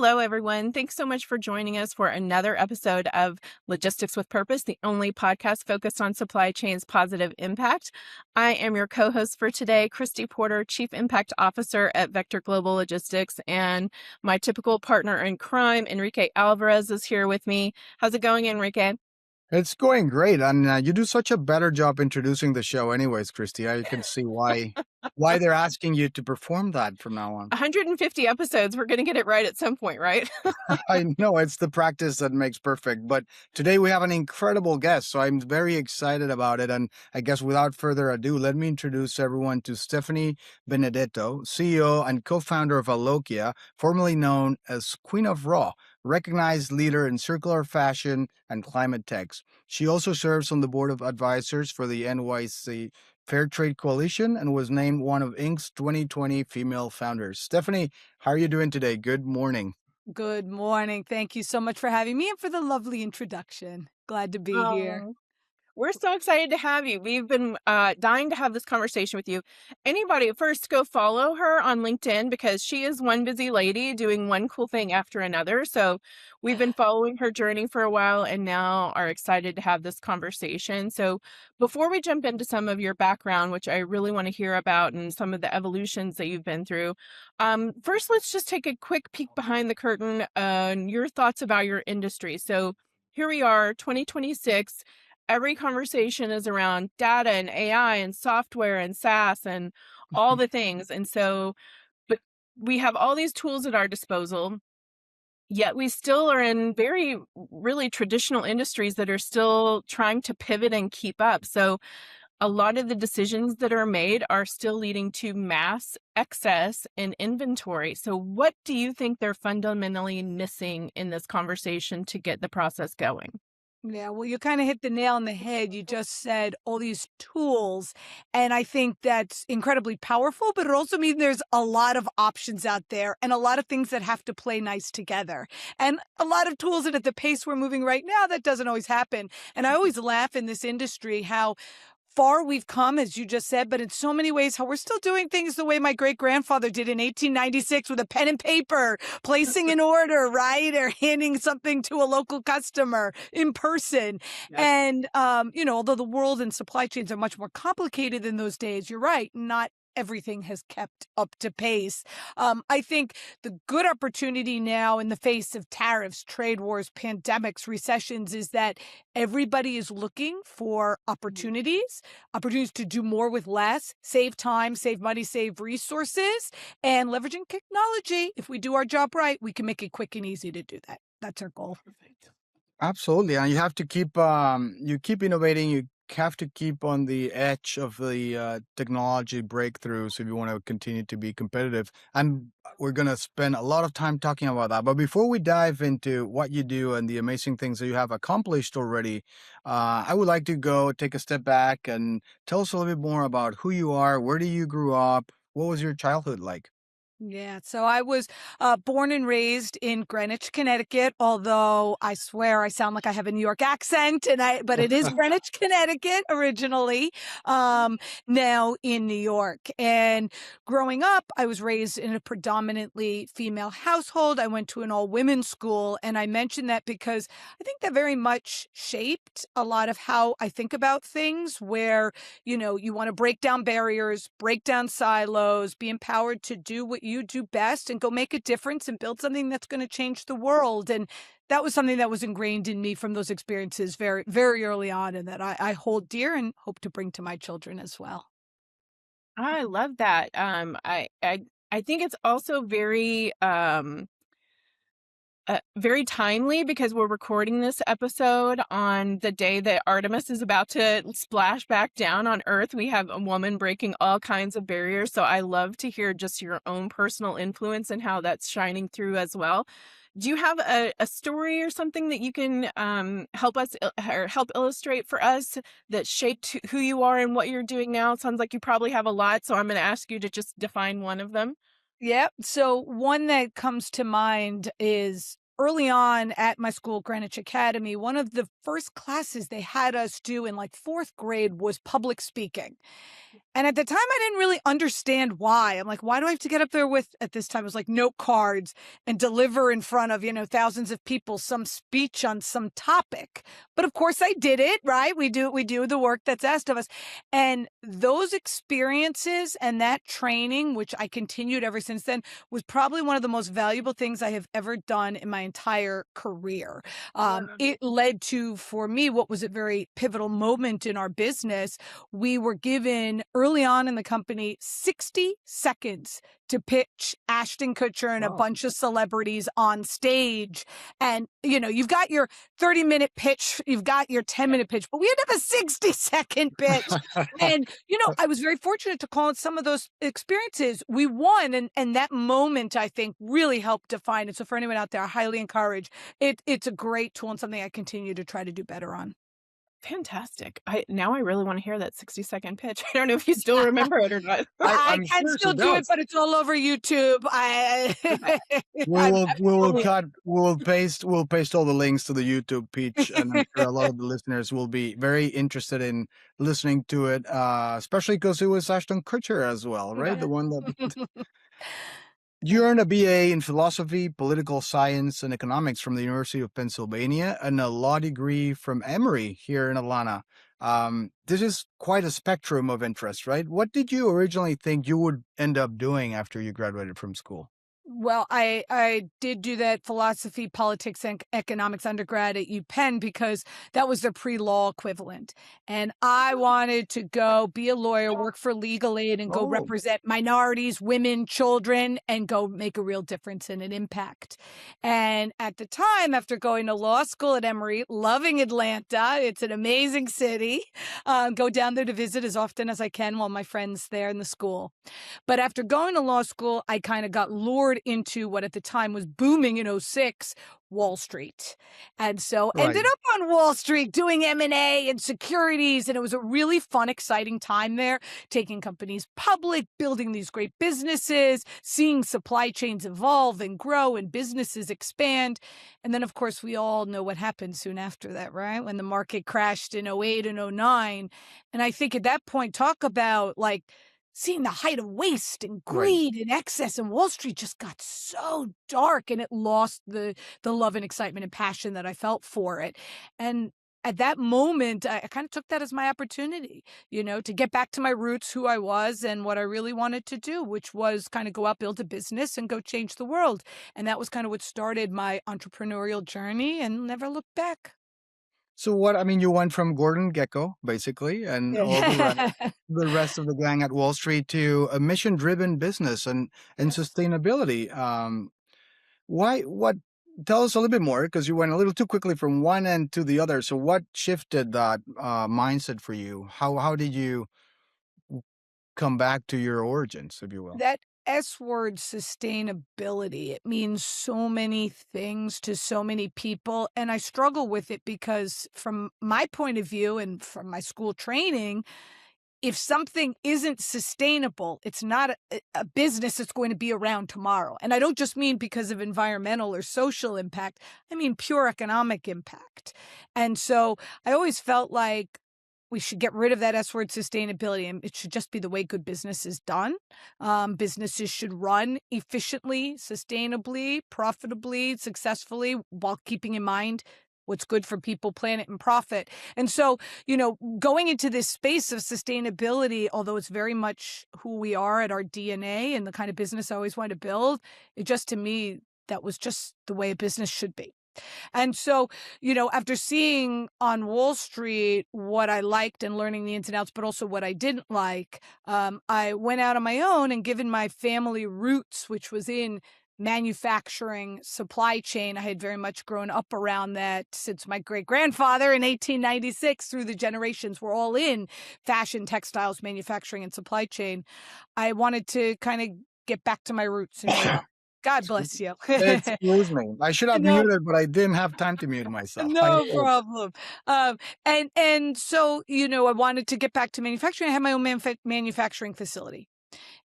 Hello, everyone. Thanks so much for joining us for another episode of Logistics with Purpose, the only podcast focused on supply chain's positive impact. I am your co-host for today, Christy Porter, Chief Impact Officer at Vector Global Logistics, and my typical partner in crime, Enrique Alvarez, is here with me. How's it going, Enrique? It's going great, and you do such a better job introducing the show, anyways, Christy. I can see why they're asking you to perform that from now on. 150 episodes. We're going to get it right at some point, right? I know it's the practice that makes perfect, but today we have an incredible guest, so I'm very excited about it. And I guess without further ado, let me introduce everyone to Stephanie Benedetto, CEO and co-founder of Aloqia, formerly known as Queen of Raw, recognized leader in circular fashion and climate techs. She also serves on the board of advisors for the NYC Fair Trade Coalition and was named one of Inc.'s 2020 female founders. Stephanie, how are you doing today? Good morning. Good morning. Thank you so much for having me and for the lovely introduction. Glad to be here. We're so excited to have you. We've been dying to have this conversation with you. Anybody, first go follow her on LinkedIn because she is one busy lady doing one cool thing after another. So we've been following her journey for a while and now are excited to have this conversation. So before we jump into some of your background, which I really want to hear about and some of the evolutions that you've been through, first let's just take a quick peek behind the curtain on your thoughts about your industry. So here we are, 2026. Every conversation is around data and AI and software and SaaS and all the things. And so, but we have all these tools at our disposal, yet we still are in very really traditional industries that are still trying to pivot and keep up. So a lot of the decisions that are made are still leading to mass excess in inventory. So what do you think they're fundamentally missing in this conversation to get the process going? Yeah, well, you kind of hit the nail on the head. You just said all these tools. And I think that's incredibly powerful, but it also means there's a lot of options out there and a lot of things that have to play nice together. And a lot of tools, and at the pace we're moving right now, that doesn't always happen. And I always laugh in this industry how far we've come, as you just said, but in so many ways, how we're still doing things the way my great-grandfather did in 1896 with a pen and paper, placing an order, right? Or handing something to a local customer in person. Yes. And, although the world and supply chains are much more complicated than those days, you're right, not everything has kept up to pace. I think the good opportunity now in the face of tariffs, trade wars, pandemics, recessions is that everybody is looking for opportunities to do more with less, save time, save money, save resources, and leveraging technology. If we do our job right, we can make it quick and easy to do that. That's our goal. Perfect. Absolutely, and you have to keep you keep innovating. You have to keep on the edge of the technology breakthroughs if you want to continue to be competitive. And we're going to spend a lot of time talking about that. But before we dive into what you do and the amazing things that you have accomplished already, I would like to go take a step back and tell us a little bit more about who you are. Where did you grew up? What was your childhood like? Yeah, so I was born and raised in Greenwich, Connecticut, although I swear I sound like I have a New York accent, but it is Greenwich, Connecticut originally, now in New York. And growing up, I was raised in a predominantly female household. I went to an all-women's school, and I mention that because I think that very much shaped a lot of how I think about things, where, you want to break down barriers, break down silos, be empowered to do what you do best and go make a difference and build something that's going to change the world. And that was something that was ingrained in me from those experiences very, very early on, and that I hold dear and hope to bring to my children as well. I love that. I think it's also very timely because we're recording this episode on the day that Artemis is about to splash back down on Earth. We have a woman breaking all kinds of barriers. So I love to hear just your own personal influence and how that's shining through as well. Do you have a story or something that you can help us or help illustrate for us that shaped who you are and what you're doing now? It sounds like you probably have a lot, so I'm going to ask you to just define one of them. Yeah. So one that comes to mind is early on at my school, Greenwich Academy. One of the first classes they had us do in like fourth grade was public speaking. And at the time, I didn't really understand why. I'm like, why do I have to get up there with, at this time, it was like note cards and deliver in front of, thousands of people some speech on some topic? But of course I did it, right? We do the work that's asked of us. And those experiences and that training, which I continued ever since then, was probably one of the most valuable things I have ever done in my entire career. Yeah. It led to, for me, what was a very pivotal moment in our business. We were given early on in the company 60 seconds to pitch Ashton Kutcher and a Wow. bunch of celebrities on stage. And, you've got your 30-minute pitch, you've got your 10-minute pitch, but we had to have a 60-second pitch. And, I was very fortunate to call on some of those experiences. We won. And that moment, I think, really helped define it. So for anyone out there, I highly encourage it. It's a great tool and something I continue to try to do better on. Fantastic. I really want to hear that 60-second pitch. I don't know if you still remember it or not. I I'm can sure still she do it, does. but it's all over YouTube. We'll paste all the links to the YouTube pitch, and I'm sure a lot of the listeners will be very interested in listening to it, especially because it was Ashton Kutcher as well, right? Yeah. The one that you earned a BA in philosophy, political science, and economics from the University of Pennsylvania, and a law degree from Emory here in Atlanta. This is quite a spectrum of interest, right? What did you originally think you would end up doing after you graduated from school? Well, I did do that philosophy, politics, and economics undergrad at UPenn because that was the pre-law equivalent. And I wanted to go be a lawyer, work for legal aid, and go Oh, represent minorities, women, children, and go make a real difference and an impact. And at the time, after going to law school at Emory, loving Atlanta, it's an amazing city, go down there to visit as often as I can while my friend's there in the school. But after going to law school, I kind of got lured into what at the time was booming in '06, Wall Street. And so right. ended up on Wall Street doing M&A and securities. And it was a really fun, exciting time there, taking companies public, building these great businesses, seeing supply chains evolve and grow and businesses expand. And then, of course, we all know what happened soon after that, right? When the market crashed in '08 and '09. And I think at that point, talk about like, seeing the height of waste and Right. greed and excess, and Wall Street just got so dark, and it lost the love and excitement and passion that I felt for it. And at that moment, I kind of took that as my opportunity, to get back to my roots, who I was, and what I really wanted to do, which was kind of go out, build a business, and go change the world. And that was kind of what started my entrepreneurial journey, and never looked back. So you went from Gordon Gecko, basically, and all the rest of the gang at Wall Street to a mission-driven business and Yes. sustainability. What tell us a little bit more, because you went a little too quickly from one end to the other. So what shifted that mindset for you? How did you come back to your origins, if you will? That S word, sustainability, it means so many things to so many people. And I struggle with it because, from my point of view and from my school training, if something isn't sustainable, it's not a business that's going to be around tomorrow. And I don't just mean because of environmental or social impact, I mean pure economic impact. And so I always felt like we should get rid of that S word, sustainability, and it should just be the way good business is done. Businesses should run efficiently, sustainably, profitably, successfully, while keeping in mind what's good for people, planet, and profit. And so, going into this space of sustainability, although it's very much who we are at our DNA and the kind of business I always wanted to build, it just, to me, that was just the way a business should be. And so, after seeing on Wall Street what I liked and learning the ins and outs, but also what I didn't like, I went out on my own, and given my family roots, which was in manufacturing, supply chain, I had very much grown up around that since my great-grandfather in 1896 through the generations were all in fashion, textiles, manufacturing, and supply chain. I wanted to kind of get back to my roots and grow up. God bless you. Excuse me. I should have No, muted, but I didn't have time to mute myself. I no apologize. problem. And so, I wanted to get back to manufacturing. I had my own manufacturing facility,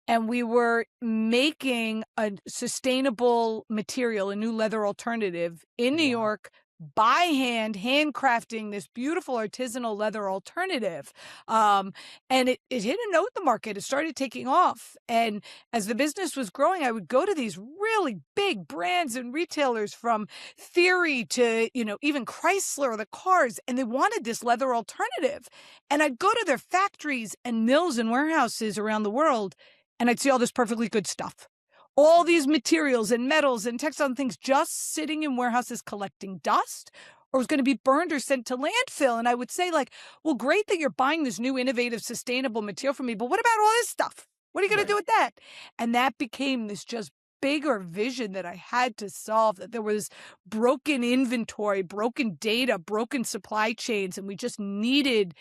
and we were making a sustainable material, a new leather alternative in New Wow. York by hand, handcrafting this beautiful artisanal leather alternative. And it hit a note in the market. It started taking off. And as the business was growing, I would go to these really big brands and retailers from Theory to, even Chrysler, the cars, and they wanted this leather alternative. And I'd go to their factories and mills and warehouses around the world, and I'd see all this perfectly good stuff. All these materials and metals and textile and things just sitting in warehouses collecting dust, or was going to be burned or sent to landfill. And I would say, like, well, great that you're buying this new innovative sustainable material from me, but what about all this stuff? What are you going to do Right. with that? And that became this just bigger vision that I had to solve, that there was broken inventory, broken data, broken supply chains, and we just needed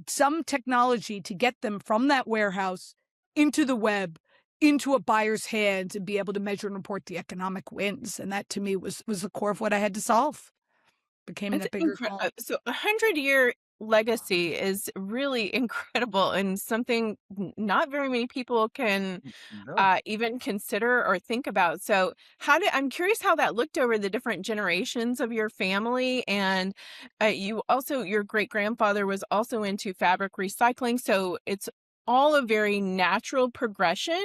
some technology to get them from that warehouse into the web, into a buyer's hands, and be able to measure and report the economic wins. And that to me was the core of what I had to solve. Became It's that bigger incredible. goal. So 100-year legacy is really incredible and something not very many people can No. even consider or think about. So I'm curious how that looked over the different generations of your family. And your great grandfather was also into fabric recycling. So it's all a very natural progression.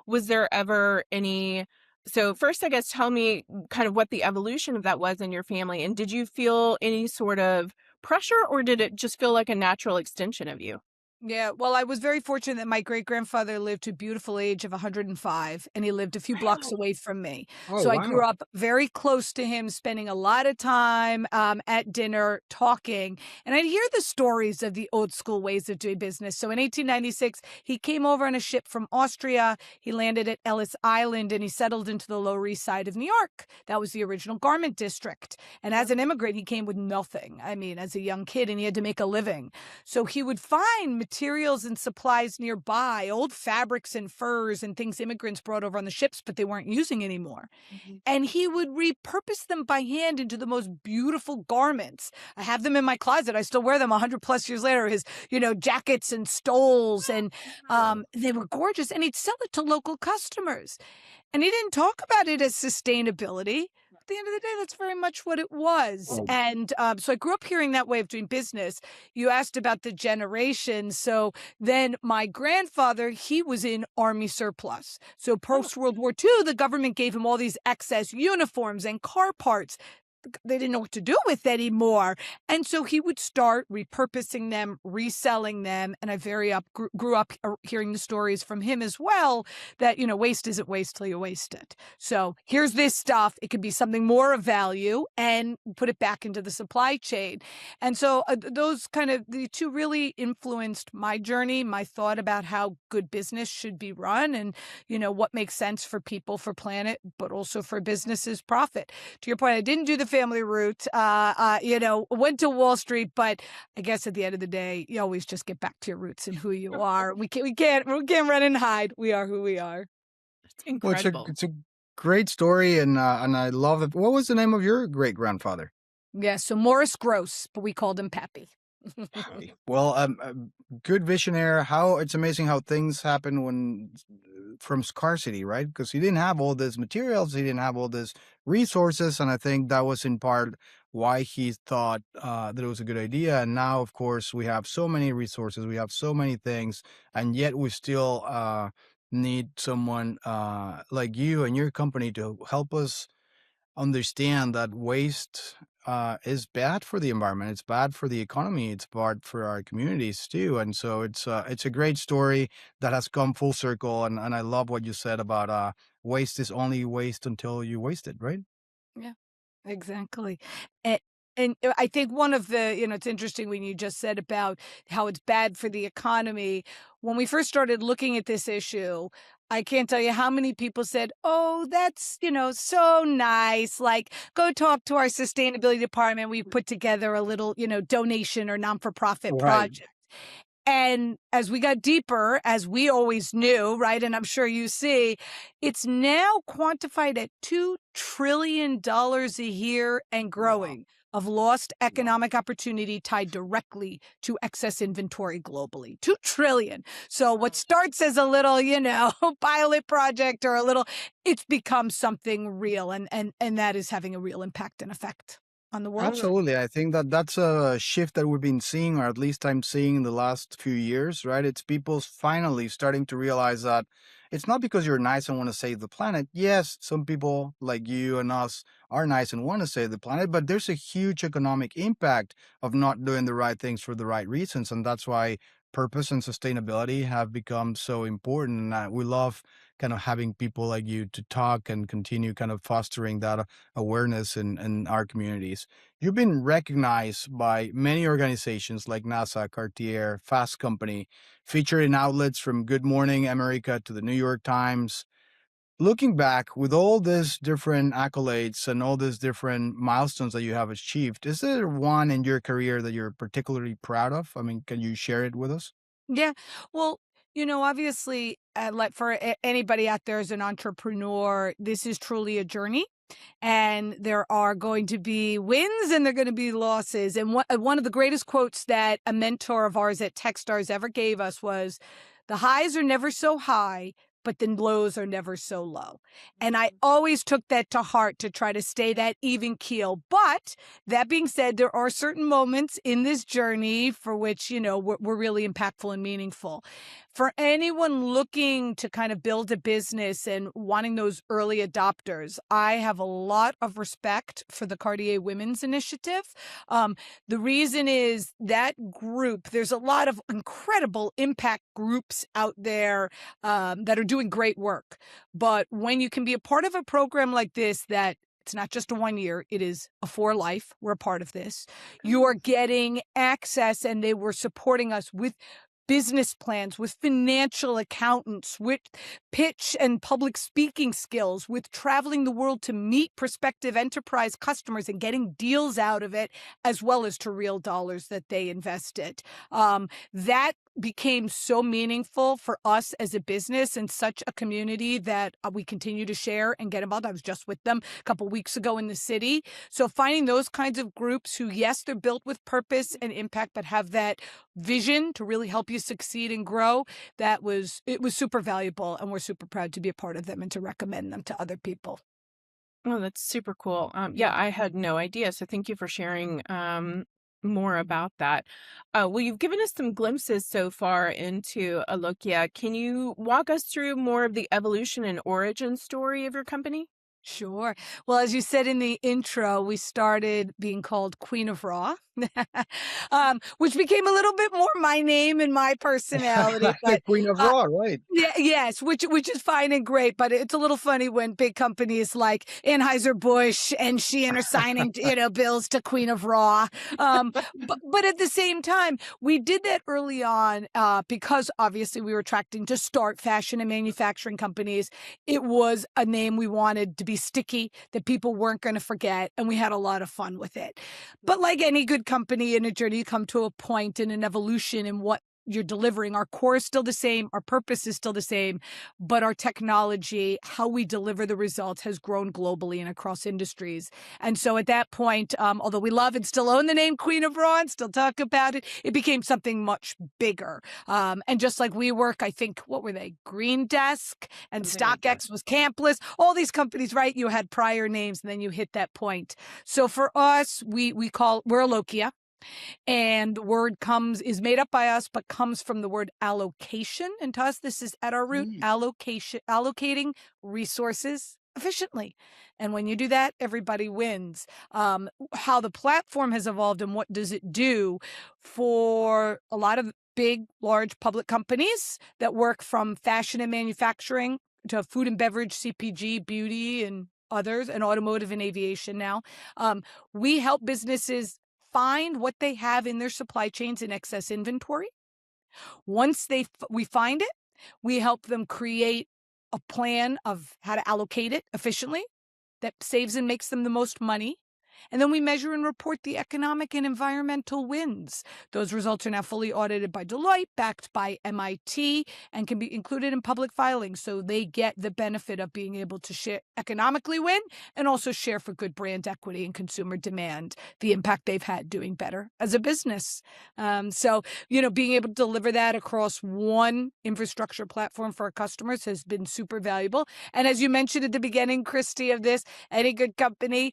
Was there ever any? So first, I guess, tell me kind of what the evolution of that was in your family. And did you feel any sort of pressure, or did it just feel like a natural extension of you? Yeah, well, I was very fortunate that my great-grandfather lived to a beautiful age of 105, and he lived a few blocks Wow. away from me. Oh, So I grew wow. up very close to him, spending a lot of time at dinner talking, and I'd hear the stories of the old school ways of doing business. So in 1896, he came over on a ship from Austria. He landed at Ellis Island, and he settled into the Lower East Side of New York. That was the original garment district. And as an immigrant, he came with nothing. I mean, as a young kid, and he had to make a living. So he would find materials and supplies nearby, old fabrics and furs and things immigrants brought over on the ships, but they weren't using anymore. Mhm. And he would repurpose them by hand into the most beautiful garments. I have them in my closet. I still wear them 100 plus years later. His, jackets and stoles, and Wow. they were gorgeous. And he'd sell it to local customers. And he didn't talk about it as sustainability. At the end of the day, that's very much what it was. Oh, And so I grew up hearing that way of doing business. You asked about the generation. So then my grandfather, he was in Army surplus. So Oh, post World War II, the government gave him all these excess uniforms and car parts. They didn't know what to do with anymore. And so he would start repurposing them, reselling them. And I grew up hearing the stories from him as well that, waste isn't waste till you waste it. So here's this stuff. It could be something more of value and put it back into the supply chain. And so those kind of the two really influenced my journey, my thought about how good business should be run and, what makes sense for people, for planet, but also for businesses' profit. To your point, I didn't do the family route, went to Wall Street, but I guess at the end of the day, you always just get back to your roots and who you are. We can't run and hide. We are who we are. that's well, incredible. it's a great story, and I love it. What was the name of your great grandfather? Yeah. So Morris Gross, but we called him Pappy. Happy. Well, good visionary. How it's amazing how things happen when from scarcity, right? Because he didn't have all these materials, he didn't have all these resources, and I think that was in part why he thought that it was a good idea. And now, of course, we have so many resources, we have so many things, and yet we still need someone like you and your company to help us understand that waste is bad for the environment. It's bad for the economy. It's bad for our communities too. And so it's a great story that has come full circle. And I love what you said about waste is only waste until you waste it, right? Yeah. Exactly. And I think one of the, it's interesting when you just said about how it's bad for the economy. When we first started looking at this issue, I can't tell you how many people said, "Oh, that's, so nice. Like, go talk to our sustainability department. We put together a little, donation or non-for-profit Right. project." And as we got deeper, as we always knew, right? And I'm sure you see, it's now quantified at $2 trillion a year and Wow. growing of lost economic opportunity tied directly to excess inventory globally. 2 trillion. So what starts as a little, pilot project or it's become something real, and that is having a real impact and effect on the world stage. Absolutely. I think that that's a shift that we've been seeing, or at least I'm seeing in the last few years, right? It's people finally starting to realize that it's not because you're nice and want to save the planet. Yes, some people like you and us are nice and want to save the planet, but there's a huge economic impact of not doing the right things for the right reasons. And that's why purpose and sustainability have become so important. And we love kind of having people like you to talk and continue kind of fostering that awareness in our communities. You've been recognized by many organizations like NASA, Cartier, Fast Company, featured in outlets from Good Morning America to the New York Times. Looking back with all these different accolades and all these different milestones that you have achieved, is there one in your career that you're particularly proud of? I mean, can you share it with us? Yeah. Well, obviously, like for anybody out there as an entrepreneur, this is truly a journey. And there are going to be wins and there are going to be losses. And one of the greatest quotes that a mentor of ours at Techstars ever gave us was, "The highs are never so high, but the lows are never so low." And I always took that to heart to try to stay that even keel. But that being said, there are certain moments in this journey for which, we're really impactful and meaningful. For anyone looking to kind of build a business and wanting those early adopters, I have a lot of respect for the Cartier Women's Initiative. The reason is that group, there's a lot of incredible impact groups out there that are doing great work. But when you can be a part of a program like this, that it's not just a 1 year, it is a for life. We're a part of this. You are getting access, and they were supporting us with business plans, with financial accountants, with pitch and public speaking skills, with traveling the world to meet prospective enterprise customers and getting deals out of it, as well as to real dollars that they invested. That became so meaningful for us as a business and such a community that we continue to share and get involved. I was just with them a couple weeks ago in the city. So finding those kinds of groups who, yes, they're built with purpose and impact, but have that vision to really help you succeed and grow, it was super valuable. And we're super proud to be a part of them and to recommend them to other people. Oh, that's super cool. Yeah, I had no idea. So thank you for sharing more about that. Well, you've given us some glimpses so far into Aloqia. Can you walk us through more of the evolution and origin story of your company? Sure. Well, as you said in the intro, we started being called Queen of Raw, which became a little bit more my name and my personality. The But Queen of uh, Raw, right? yeah, yes, which is fine and great, but it's a little funny when big companies like Anheuser-Busch and Shein are signing, bills to Queen of Raw. But at the same time, we did that early on because obviously we were attracting to start fashion and manufacturing companies. It was a name we wanted to be sticky, that people weren't going to forget, and we had a lot of fun with it. But like any good company in a journey, you come to a point in an evolution in what you're delivering. Our core is still the same. Our purpose is still the same, but our technology, how we deliver the results, has grown globally and across industries. And so at that point, although we love and still own the name Queen of Raw and still talk about it, it became something much bigger. And just like WeWork, I think, what were they? Green Desk and Something like that. StockX was Campless. All these companies, right? You had prior names and then you hit that point. So for us, we're Aloqia. And the word is made up by us, but comes from the word allocation. And to us, this is at our root, Mm. allocating resources efficiently. And when you do that, everybody wins. How the platform has evolved and what does it do for a lot of big, large public companies that work from fashion and manufacturing to food and beverage, CPG, beauty, and others, and automotive and aviation now. We help businesses find what they have in their supply chains in excess inventory. Once we find it, we help them create a plan of how to allocate it efficiently that saves and makes them the most money. And then we measure and report the economic and environmental wins. Those results are now fully audited by Deloitte, backed by MIT, and can be included in public filings. So they get the benefit of being able to share, economically win, and also share for good brand equity and consumer demand, the impact they've had doing better as a business. So, being able to deliver that across one infrastructure platform for our customers has been super valuable. And as you mentioned at the beginning, Christy, of this, any good company,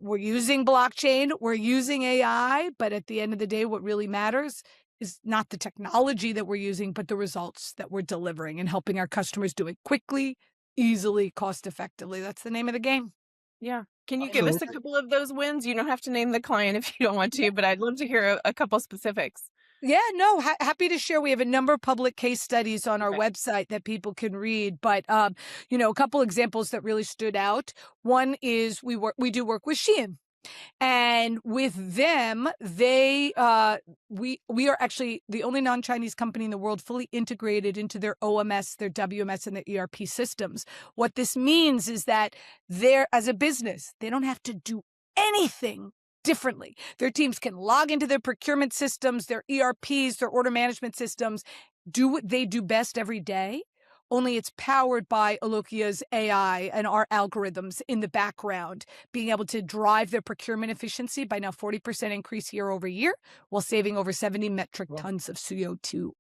we're using using blockchain, we're using AI, but at the end of the day, what really matters is not the technology that we're using, but the results that we're delivering and helping our customers do it quickly, easily, cost effectively. That's the name of the game. Yeah. Can you give us a Absolutely. couple of those wins? You don't have to name the client if you don't want to, but I'd love to hear a couple specifics. Yeah, no, happy to share. We have a number of public case studies on our Okay. website that people can read. But a couple examples that really stood out. One is we do work with Shein. And with them, we are actually the only non-Chinese company in the world fully integrated into their OMS, their WMS, and their ERP systems. What this means is that as a business, they don't have to do anything differently. Their teams can log into their procurement systems, their ERPs, their order management systems, do what they do best every day, only it's powered by Aloqia's AI and our algorithms in the background, being able to drive their procurement efficiency by now 40% increase year over year, while saving over 70 metric Well, tons of CO2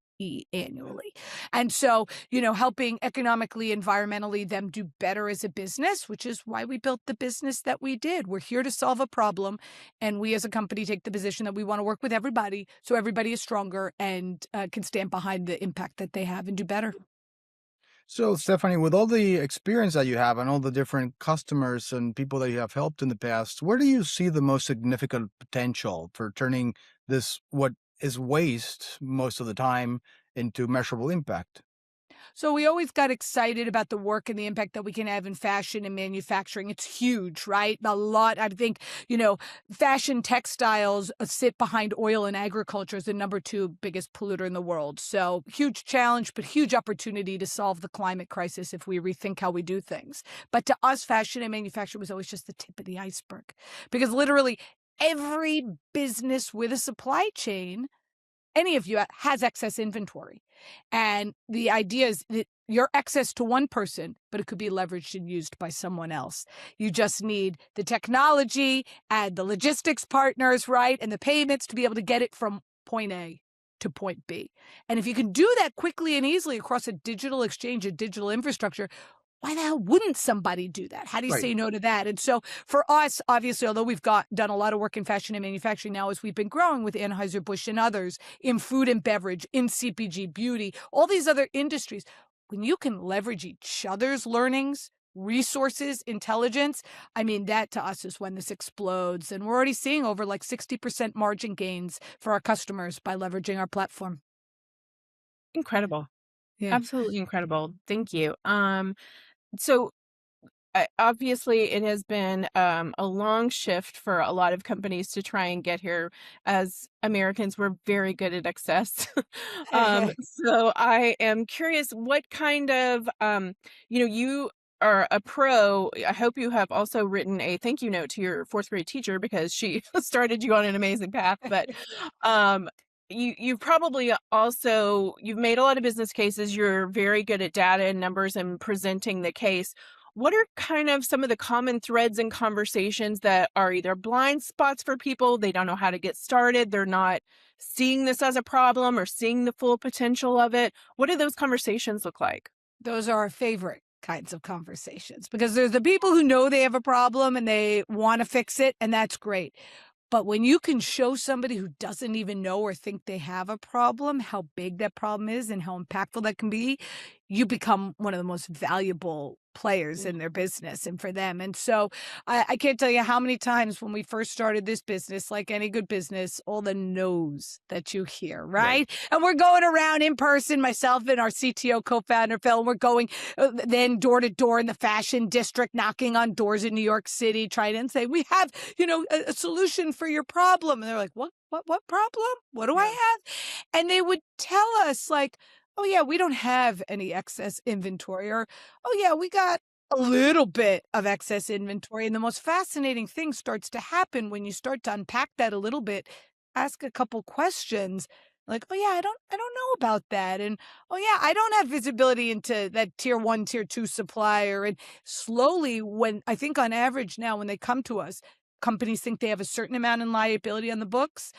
annually. And so, helping economically, environmentally them do better as a business, which is why we built the business that we did. We're here to solve a problem. And we as a company take the position that we want to work with everybody so everybody is stronger and can stand behind the impact that they have and do better. so, Stephanie, with all the experience that you have and all the different customers and people that you have helped in the past, where do you see the most significant potential for turning this, what is waste most of the time, into measurable impact? So we always got excited about the work and the impact that we can have in fashion and manufacturing. It's huge, right? A lot. I think, fashion textiles sit behind oil and agriculture as the number 2 biggest polluter in the world. So huge challenge, but huge opportunity to solve the climate crisis if we rethink how we do things. But to us, fashion and manufacturing was always just the tip of the iceberg, because literally every business with a supply chain, any of you, has excess inventory. And the idea is that you're excess to one person, but it could be leveraged and used by someone else. You just need the technology and the logistics partners, right? And the payments to be able to get it from point A to point B. And if you can do that quickly and easily across a digital exchange, a digital infrastructure, why the hell wouldn't somebody do that? How do you Right. say no to that? And so for us, obviously, although we've done a lot of work in fashion and manufacturing now, as we've been growing with Anheuser-Busch and others in food and beverage, in CPG, beauty, all these other industries, when you can leverage each other's learnings, resources, intelligence, I mean, that to us is when this explodes. And we're already seeing over like 60% margin gains for our customers by leveraging our platform. Incredible. Yeah. Absolutely incredible. Thank you. So obviously it has been a long shift for a lot of companies to try and get here. As Americans, we're very good at excess. So I am curious what kind of you are a pro. I hope you have also written a thank you note to your 4th grade teacher because she started you on an amazing path. But um you've probably also you've made a lot of business cases. You're very good at data and numbers and presenting the case. What are kind of some of the common threads in conversations that are either blind spots for people? They don't know how to get started. They're not seeing this as a problem or seeing the full potential of it. What do those conversations look like? Those are our favorite kinds of conversations, because there's the people who know they have a problem and they want to fix it, and that's great. But when you can show somebody who doesn't even know or think they have a problem, how big that problem is and how impactful that can be, you become one of the most valuable players in their business and for them. And so I can't tell you how many times when we first started this business, like any good business, all the no's that you hear, Right. right? And we're going around in person, myself and our CTO co-founder, Phil, and we're going then door to door in the fashion district, knocking on doors in New York City, trying to say, we have, a solution for your problem. And they're like, what problem? What do I have? And they would tell us like, oh yeah, we don't have any excess inventory, or, oh yeah, we got a little bit of excess inventory. And the most fascinating thing starts to happen when you start to unpack that a little bit, ask a couple questions. Like, oh yeah, I don't know about that. And oh yeah, I don't have visibility into that tier 1, tier 2 supplier. And slowly, when I think on average now, when they come to us, companies think they have a certain amount in liability on the books.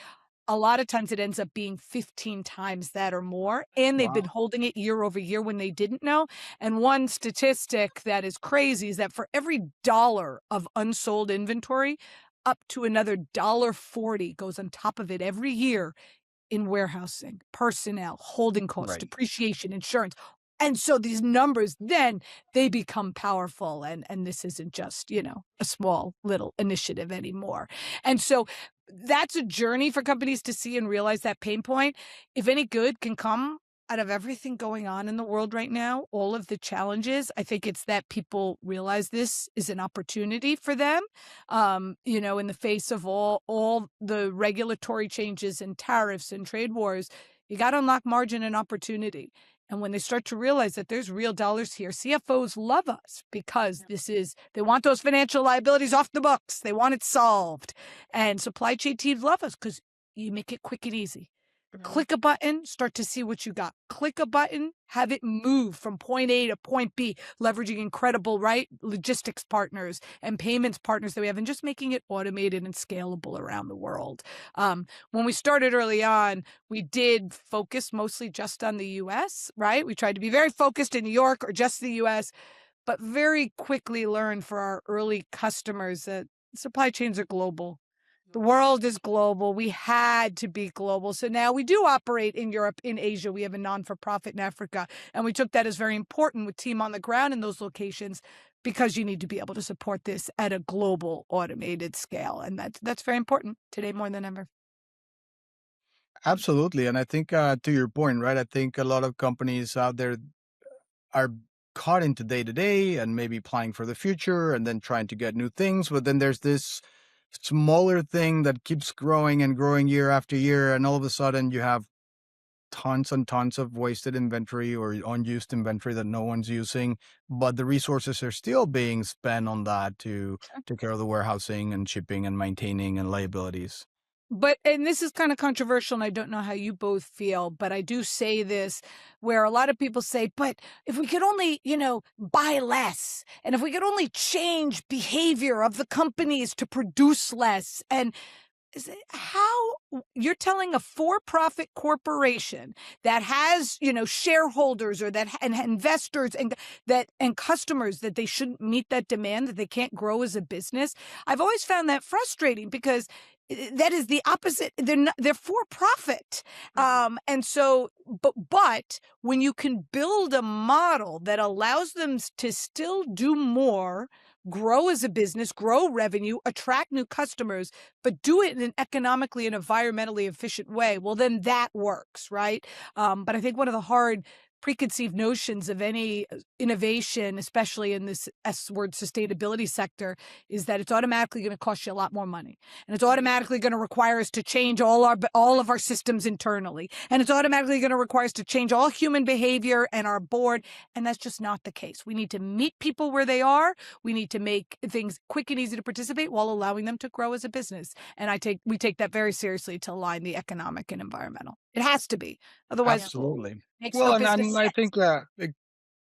A lot of times it ends up being 15 times that or more, and they've been Wow. holding it year over year when they didn't know. And one statistic that is crazy is that for every dollar of unsold inventory, up to another $1.40 goes on top of it every year in warehousing, personnel, holding costs, Right. depreciation, insurance. And so these numbers, then they become powerful. And this isn't just, a small little initiative anymore. And so that's a journey for companies to see and realize that pain point. If any good can come out of everything going on in the world right now, all of the challenges, I think it's that people realize this is an opportunity for them. In the face of all the regulatory changes and tariffs and trade wars, you got to unlock margin and opportunity. And when they start to realize that there's real dollars here, CFOs love us because they want those financial liabilities off the books. They want it solved. And supply chain teams love us because you make it quick and easy. Click a button, start to see what you got. Click a button, have it move from point A to point B, leveraging incredible, logistics partners and payments partners that we have, and just making it automated and scalable around the world. When we started early on, we did focus mostly just on the US, right? We tried to be very focused in New York or just the US, but very quickly learned for our early customers that supply chains are global. The world is global. We had to be global. So now we do operate in Europe, in Asia. We have a non-for-profit in Africa. And we took that as very important with team on the ground in those locations because you need to be able to support this at a global automated scale. And that's very important today more than ever. Absolutely. And I think to your point, right? I think a lot of companies out there are caught into day to day and maybe planning for the future and then trying to get new things. But then there's this smaller thing that keeps growing and growing year after year. And all of a sudden you have tons and tons of wasted inventory or unused inventory that no one's using, but the resources are still being spent on that to take care of the warehousing and shipping and maintaining and liabilities. And this is kind of controversial, and I don't know how you both feel, but I do say this where a lot of people say, but if we could only, buy less, and if we could only change behavior of the companies to produce less, and how you're telling a for-profit corporation that has, shareholders or and investors and customers that they shouldn't meet that demand, that they can't grow as a business. I've always found that frustrating because that is the opposite. They're for profit. And so, but when you can build a model that allows them to still do more, grow as a business, grow revenue, attract new customers, but do it in an economically and environmentally efficient way, well, then that works, right? But I think one of the hard preconceived notions of any innovation, especially in this S-word sustainability sector, is that it's automatically going to cost you a lot more money. And it's automatically going to require us to change all of our systems internally. And it's automatically going to require us to change all human behavior and our board. And that's just not the case. We need to meet people where they are. We need to make things quick and easy to participate while allowing them to grow as a business. And we take that very seriously to align the economic and environmental. It has to be. Otherwise, Absolutely. makes Well, no and, business and I sense. think it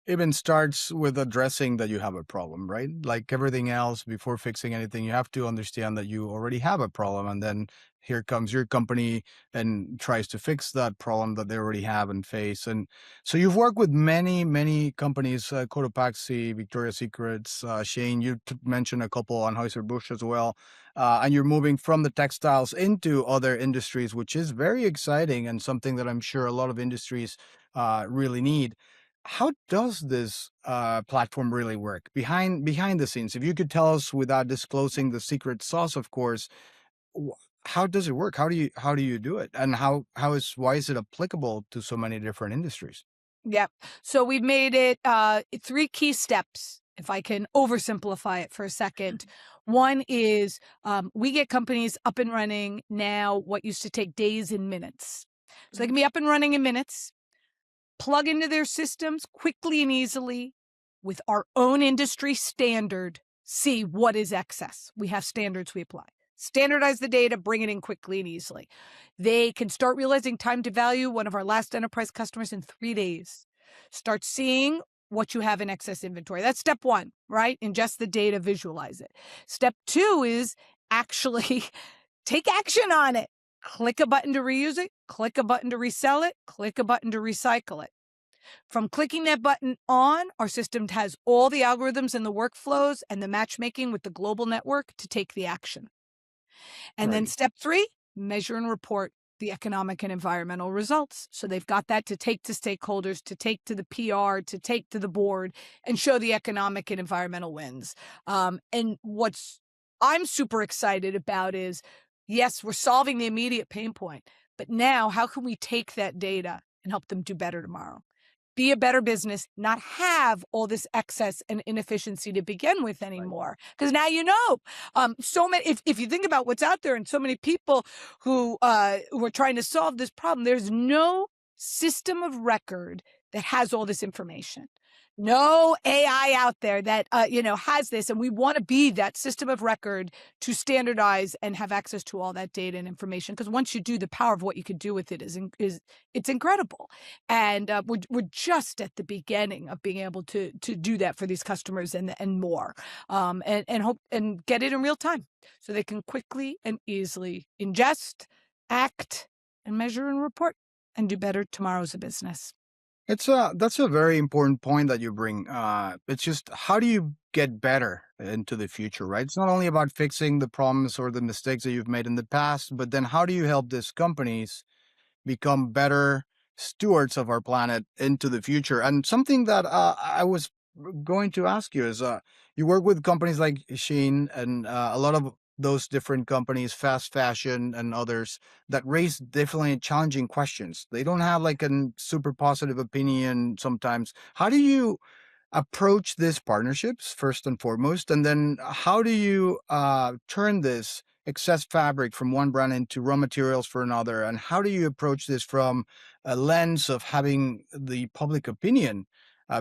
even starts with addressing that you have a problem, right? Like everything else, before fixing anything, you have to understand that you already have a problem. And then here comes your company and tries to fix that problem that they already have and face. And so you've worked with many, many companies, Cotopaxi, Victoria's Secrets, Shane, you mentioned a couple on Busch as well. And you're moving from the textiles into other industries, which is very exciting and something that I'm sure a lot of industries really need. How does this platform really work behind the scenes? If you could tell us without disclosing the secret sauce, of course, how does it work? How do you do it? And why is it applicable to so many different industries? Yep. So we've made it 3 key steps, if I can oversimplify it for a second. One is we get companies up and running now what used to take days in minutes. So they can be up and running in minutes, plug into their systems quickly and easily with our own industry standard, see what is excess. We have standards we apply. Standardize the data, bring it in quickly and easily. They can start realizing time to value, one of our last enterprise customers, in 3 days. Start seeing what you have in excess inventory. That's step 1, right? Ingest the data, visualize it. Step 2 is actually take action on it. Click a button to reuse it, click a button to resell it, click a button to recycle it. From clicking that button on, our system has all the algorithms and the workflows and the matchmaking with the global network to take the action. And then Right. step 3, measure and report the economic and environmental results. So they've got that to take to stakeholders, to take to the PR, to take to the board, and show the economic and environmental wins. And what's I'm super excited about is, yes, we're solving the immediate pain point, but now how can we take that data and help them do better tomorrow? Be a better business, not have all this excess and inefficiency to begin with Right. anymore. Because now you know, so many. If you think about what's out there, and so many people who are trying to solve this problem, there's no system of record that has all this information. No AI out there that has this, and we want to be that system of record to standardize and have access to all that data and information. Because once you do, the power of what you could do with it is it's incredible. And we're just at the beginning of being able to do that for these customers and more, and hope and get it in real time so they can quickly and easily ingest, act, and measure and report and do better tomorrow as a business. That's a very important point that you bring. It's just how do you get better into the future, right? It's not only about fixing the problems or the mistakes that you've made in the past, but then how do you help these companies become better stewards of our planet into the future? And something that I was going to ask you is you work with companies like Shein and a lot of those different companies, fast fashion and others, that raise definitely challenging questions. They don't have like a super positive opinion sometimes. How do you approach these partnerships first and foremost, and then how do you turn this excess fabric from one brand into raw materials for another, and how do you approach this from a lens of having the public opinion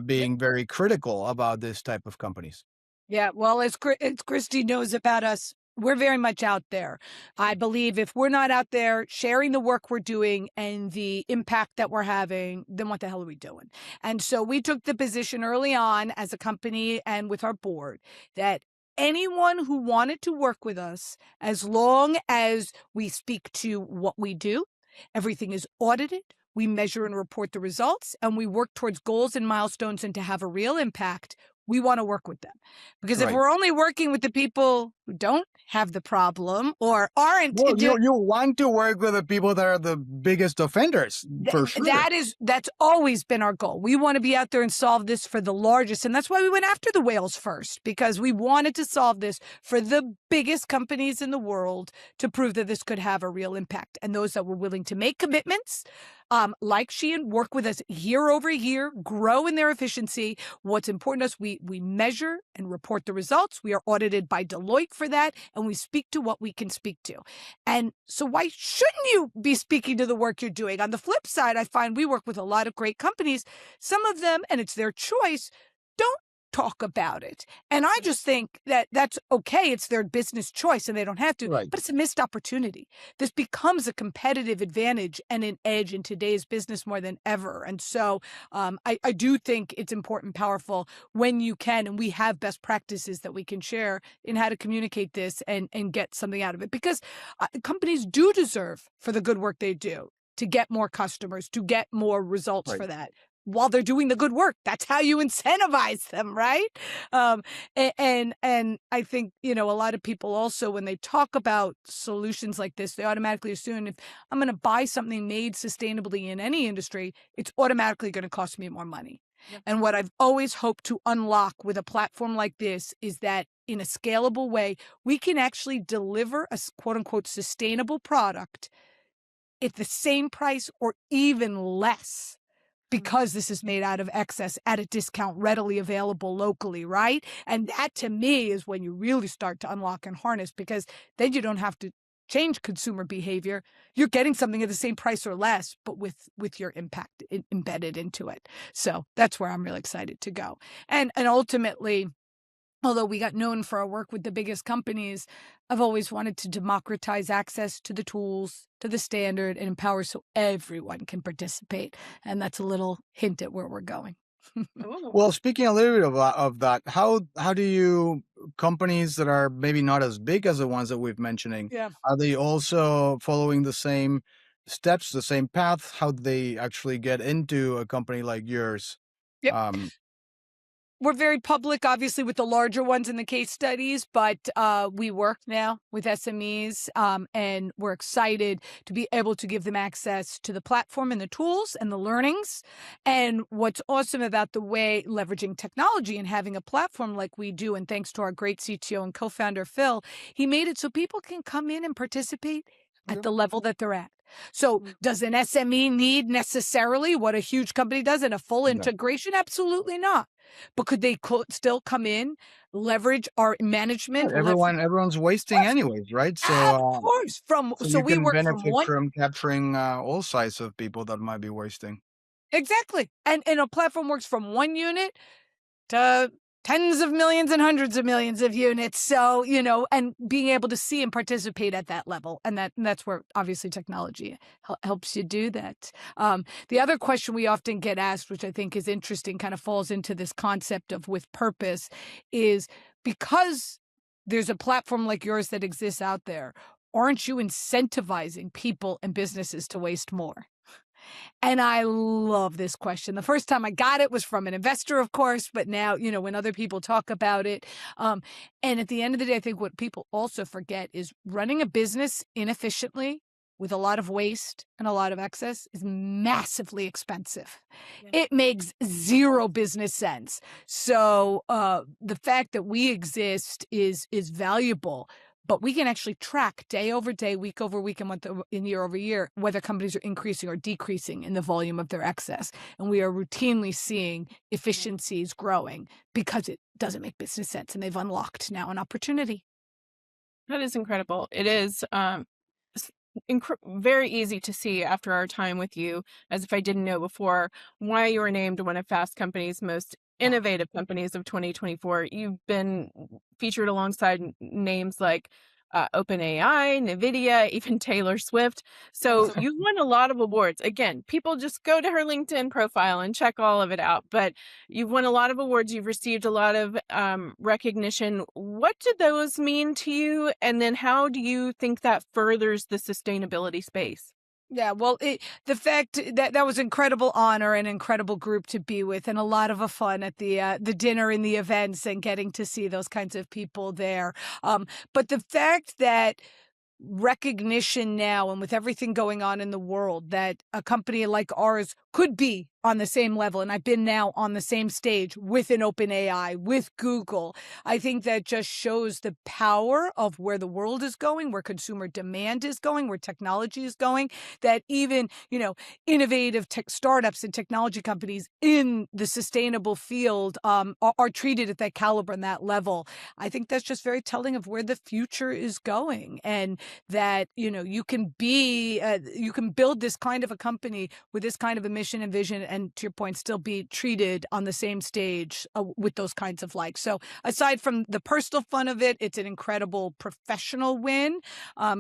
being very critical about this type of companies? Yeah, well, as Christy knows about us, we're very much out there. I believe if we're not out there sharing the work we're doing and the impact that we're having, then what the hell are we doing? And so we took the position early on as a company and with our board that anyone who wanted to work with us, as long as we speak to what we do, everything is audited. We measure and report the results, and we work towards goals and milestones and to have a real impact. We want to work with them. Because if Right. we're only working with the people who don't have the problem or aren't Well, doing you want to work with the people that are the biggest offenders, for sure. that's always been our goal. We want to be out there and solve this for the largest. And that's why we went after the whales first, because we wanted to solve this for the biggest companies in the world to prove that this could have a real impact. And those that were willing to make commitments, like Shein, work with us year over year, grow in their efficiency. What's important to us, we measure and report the results. We are audited by Deloitte for that, and we speak to what we can speak to. And so why shouldn't you be speaking to the work you're doing? On the flip side, I find we work with a lot of great companies. Some of them, and it's their choice, don't talk about it. And I just think that that's okay. It's their business choice and they don't have to, Right. but it's a missed opportunity. This becomes a competitive advantage and an edge in today's business more than ever. And so I do think it's important, powerful when you can, and we have best practices that we can share in how to communicate this and get something out of it, because companies do deserve for the good work they do to get more customers, to get more results Right. for that while they're doing the good work. That's how you incentivize them, right? And I think, a lot of people also, when they talk about solutions like this, they automatically assume if I'm going to buy something made sustainably in any industry, it's automatically going to cost me more money. Yep. And what I've always hoped to unlock with a platform like this is that in a scalable way, we can actually deliver a quote unquote sustainable product at the same price or even less, because this is made out of excess at a discount readily available locally, right? And that to me is when you really start to unlock and harness, because then you don't have to change consumer behavior. You're getting something at the same price or less, but with your impact embedded into it. So that's where I'm really excited to go. And ultimately, although we got known for our work with the biggest companies, I've always wanted to democratize access to the tools, to the standard, and empower so everyone can participate. And that's a little hint at where we're going. Ooh. Well, speaking a little bit of that, how do you companies that are maybe not as big as the ones that we've mentioning, Yeah. are they also following the same steps, the same path? How do they actually get into a company like yours? Yep. Um, we're very public, obviously, with the larger ones in the case studies, but we work now with SMEs, and we're excited to be able to give them access to the platform and the tools and the learnings. And what's awesome about the way leveraging technology and having a platform like we do, and thanks to our great CTO and co-founder, Phil, he made it so people can come in and participate at the level that they're at. So does an SME need necessarily what a huge company does in a full Yeah. integration? Absolutely not. But could they still come in, leverage our management? Right, everyone's wasting anyways, right? Of course. So So you we can work from benefit one. from capturing all sides of people that might be wasting. Exactly. And a platform works from one unit to tens of millions and hundreds of millions of units. So, and being able to see and participate at that level. And that's where obviously technology helps you do that. The other question we often get asked, which I think is interesting, kind of falls into this concept of with purpose, is because there's a platform like yours that exists out there, aren't you incentivizing people and businesses to waste more? And I love this question. The first time I got it was from an investor, of course, but now, when other people talk about it. And at the end of the day, I think what people also forget is running a business inefficiently with a lot of waste and a lot of excess is massively expensive. Yeah. It makes zero business sense. So the fact that we exist is valuable. But we can actually track day over day, week over week, and year over year, whether companies are increasing or decreasing in the volume of their excess. And we are routinely seeing efficiencies growing because it doesn't make business sense. And they've unlocked now an opportunity. That is incredible. It is very easy to see after our time with you, as if I didn't know before, why you were named one of Fast Company's most innovative companies of 2024. You've been featured alongside names like OpenAI, NVIDIA, even Taylor Swift. So you've won a lot of awards. Again, people just go to her LinkedIn profile and check all of it out. But you've won a lot of awards. You've received a lot of recognition. What do those mean to you? And then how do you think that furthers the sustainability space? Yeah, well, the fact that was incredible honor and incredible group to be with, and a lot of a fun at the dinner and the events and getting to see those kinds of people there. But the fact that recognition now, and with everything going on in the world, that a company like ours could be on the same level, and I've been now on the same stage with an OpenAI, with Google. I think that just shows the power of where the world is going, where consumer demand is going, where technology is going, that even, innovative tech startups and technology companies in the sustainable field are treated at that caliber and that level. I think that's just very telling of where the future is going, and that, you can build this kind of a company with this kind of a mission and vision, and to your point, still be treated on the same stage with those kinds of likes. So aside from the personal fun of it, it's an incredible professional win.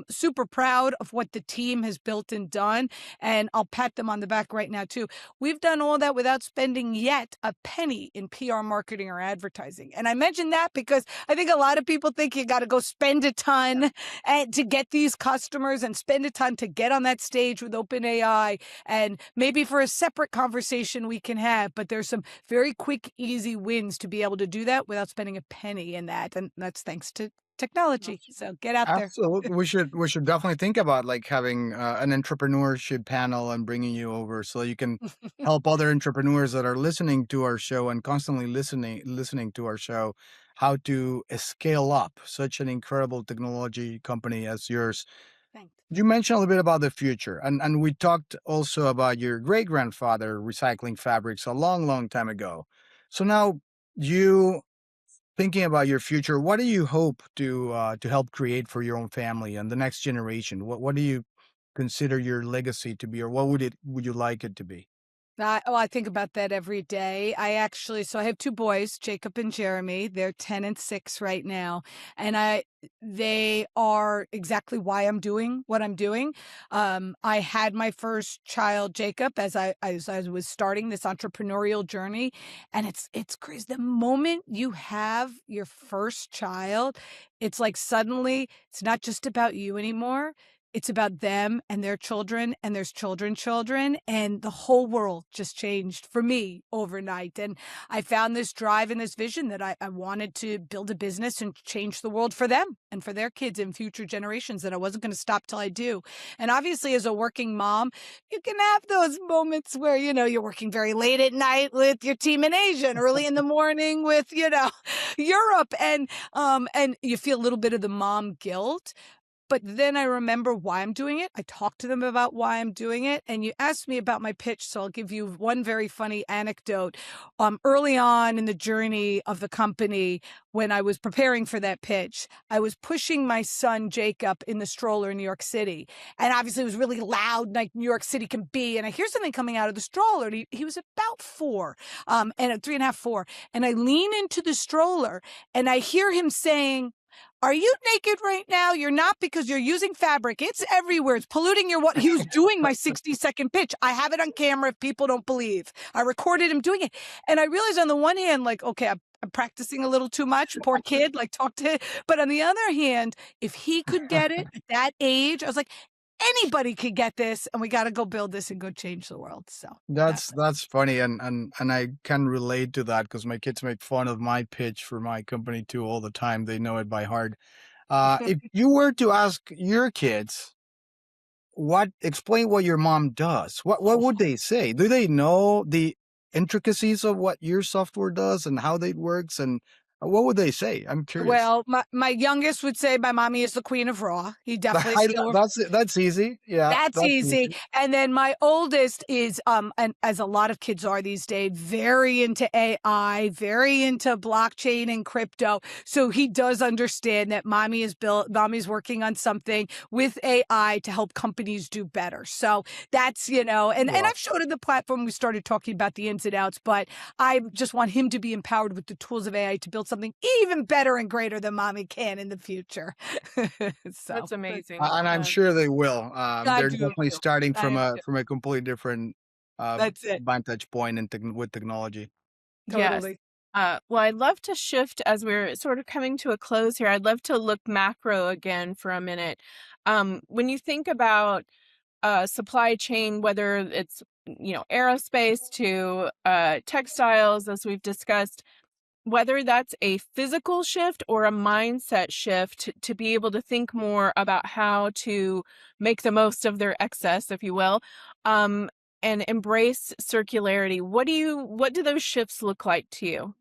Super proud of what the team has built and done. And I'll pat them on the back right now, too. We've done all that without spending yet a penny in PR marketing or advertising. And I mention that because I think a lot of people think you got to go spend a ton to get these customers and spend a ton to get on that stage with OpenAI. And maybe for a separate conversation we can have, but there's some very quick, easy wins to be able to do that without spending a penny in that. And that's thanks to technology. So get out there. Absolutely. We should definitely think about like having an entrepreneurship panel and bringing you over so you can help other entrepreneurs that are listening to our show and constantly listening to our show how to scale up such an incredible technology company as yours. Thanks. You mentioned a little bit about the future, and we talked also about your great grandfather recycling fabrics a long, long time ago. So now you thinking about your future, what do you hope to help create for your own family and the next generation? What do you consider your legacy to be, or what would you like it to be? I think about that every day. So I have two boys, Jacob and Jeremy. They're 10 and 6 right now. And they are exactly why I'm doing what I'm doing. I had my first child, Jacob, as I was starting this entrepreneurial journey. And it's crazy. The moment you have your first child, it's like suddenly it's not just about you anymore. It's about them and their children and their children, and the whole world just changed for me overnight. And I found this drive and this vision that I wanted to build a business and change the world for them and for their kids and future generations, that I wasn't going to stop till I do. And obviously, as a working mom, you can have those moments where, you're working very late at night with your team in Asia and early in the morning with, Europe. And you feel a little bit of the mom guilt. But then I remember why I'm doing it. I talked to them about why I'm doing it. And you asked me about my pitch, so I'll give you one very funny anecdote. Early on in the journey of the company, when I was preparing for that pitch, I was pushing my son Jacob in the stroller in New York City. And obviously it was really loud, like New York City can be. And I hear something coming out of the stroller. And he was about 4, and 3.5, 4. And I lean into the stroller and I hear him saying, "Are you naked right now? You're not, because you're using fabric. It's everywhere. It's polluting your water." He was doing my 60-second pitch. I have it on camera if people don't believe. I recorded him doing it. And I realized on the one hand, like, okay, I'm practicing a little too much. Poor kid, like talk to him. But on the other hand, if he could get it at that age, I was like, anybody could get this, and we got to go build this and go change the world. So That's funny, and I can relate to that because my kids make fun of my pitch for my company too all the time. They know it by heart. If you were to ask your kids, explain what your mom does, what would they say? Do they know the intricacies of what your software does and how it works, and what would they say? I'm curious. Well, my youngest would say my mommy is the queen of raw. He definitely still. That's easy. Yeah, That's that's easy. easy. And then my oldest is, and as a lot of kids are these days, very into AI, very into blockchain and crypto. So he does understand that mommy's working on something with AI to help companies do better. So that's, and Wow. I've showed him the platform. We started talking about the ins and outs, but I just want him to be empowered with the tools of AI to build something even better and greater than mommy can in the future. So That's amazing. And I'm sure they will. I They're do definitely too. starting I from am a too. completely different That's it. vantage point with technology. Yes. Totally. Well, I'd love to shift as we're sort of coming to a close here. I'd love to look macro again for a minute. When you think about supply chain, whether it's aerospace to textiles, as we've discussed, whether that's a physical shift or a mindset shift to be able to think more about how to make the most of their excess, if you will, and embrace circularity. What do those shifts look like to you?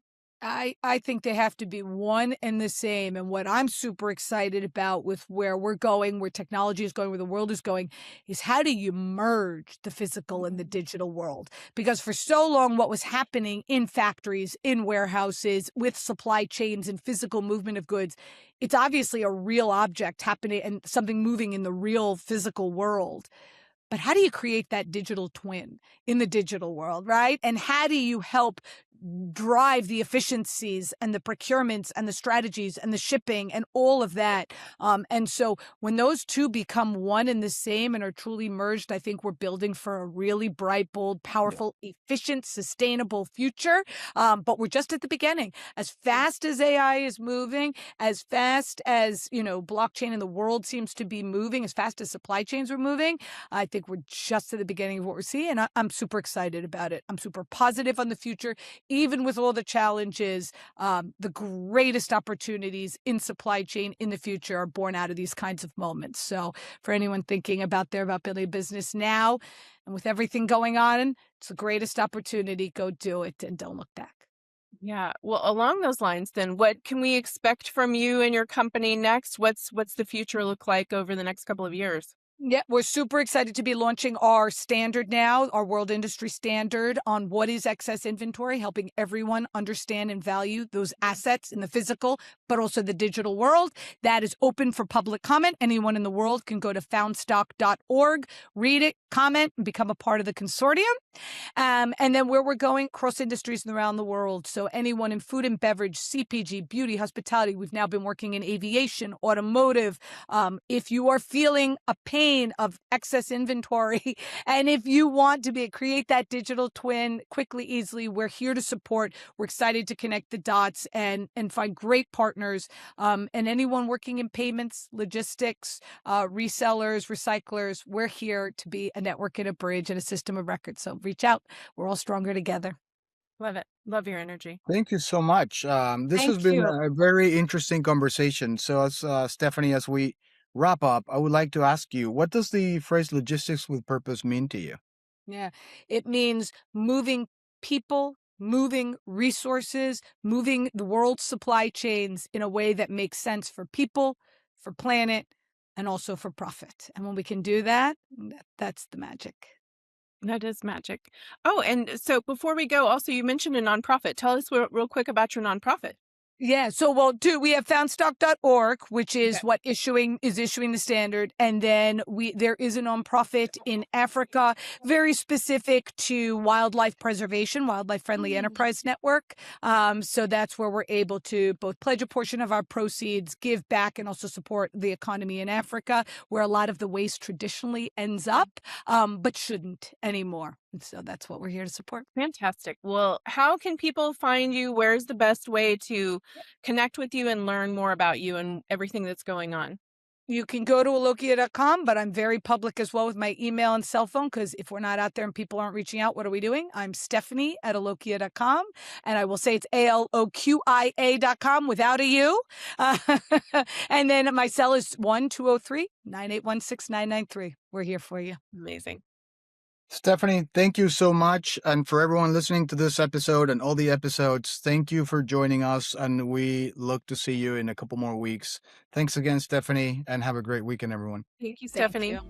I think they have to be one and the same. And what I'm super excited about with where we're going, where technology is going, where the world is going, is how do you merge the physical and the digital world? Because for so long, what was happening in factories, in warehouses, with supply chains and physical movement of goods, it's obviously a real object happening and something moving in the real physical world. But how do you create that digital twin in the digital world, right? And how do you help drive the efficiencies and the procurements and the strategies and the shipping and all of that? And so when those two become one and the same and are truly merged, I think we're building for a really bright, bold, powerful, efficient, sustainable future. But we're just at the beginning. As fast as AI is moving, as fast as, blockchain in the world seems to be moving, as fast as supply chains are moving, I think we're just at the beginning of what we're seeing. And I'm super excited about it. I'm super positive on the future, even with all the challenges. The greatest opportunities in supply chain in the future are born out of these kinds of moments. So for anyone thinking about building a business now, and with everything going on, it's the greatest opportunity. Go do it and don't look back. Yeah. Well, along those lines, then, what can we expect from you and your company next? What's the future look like over the next couple of years? Yeah, we're super excited to be launching our standard now, our world industry standard on what is excess inventory, helping everyone understand and value those assets in the physical, but also the digital world. That is open for public comment. Anyone in the world can go to foundstock.org, read it, comment, and become a part of the consortium. And then where we're going, cross industries and around the world. So anyone in food and beverage, CPG, beauty, hospitality, we've now been working in aviation, automotive. If you are feeling a pain pain of excess inventory. And if you want to create that digital twin quickly, easily, we're here to support. We're excited to connect the dots and find great partners. And anyone working in payments, logistics, resellers, recyclers, we're here to be a network and a bridge and a system of record. So reach out. We're all stronger together. Love it. Love your energy. Thank you so much. This has Thank been you. a very interesting conversation. So, as Stephanie, as we wrap up, I would like to ask you, what does the phrase "logistics with purpose" mean to you? Yeah. It means moving people, moving resources, moving the world's supply chains in a way that makes sense for people, for planet, and also for profit. And when we can do that, that's the magic. That is magic. Oh, and so before we go, also you mentioned a nonprofit. Tell us real quick about your nonprofit. Yeah. So, well, we have foundstock.org, which is Okay. what issuing the standard. And then there is a nonprofit in Africa, very specific to wildlife preservation, wildlife friendly enterprise network. So that's where we're able to both pledge a portion of our proceeds, give back, and also support the economy in Africa, where a lot of the waste traditionally ends up, but shouldn't anymore. And so that's what we're here to support. Fantastic. Well, how can people find you? Where's the best way to connect with you and learn more about you and everything that's going on? You can go to aloqia.com, but I'm very public as well with my email and cell phone, because if we're not out there and people aren't reaching out, what are we doing? I'm Stephanie at aloqia.com, and I will say it's ALOQIA.com without a U. And then my cell is 1-203-981-6993. We're here for you. Amazing. Stephanie, thank you so much. And for everyone listening to this episode and all the episodes, thank you for joining us. And we look to see you in a couple more weeks. Thanks again, Stephanie, and have a great weekend, everyone. Thank you, Thank Stephanie. you.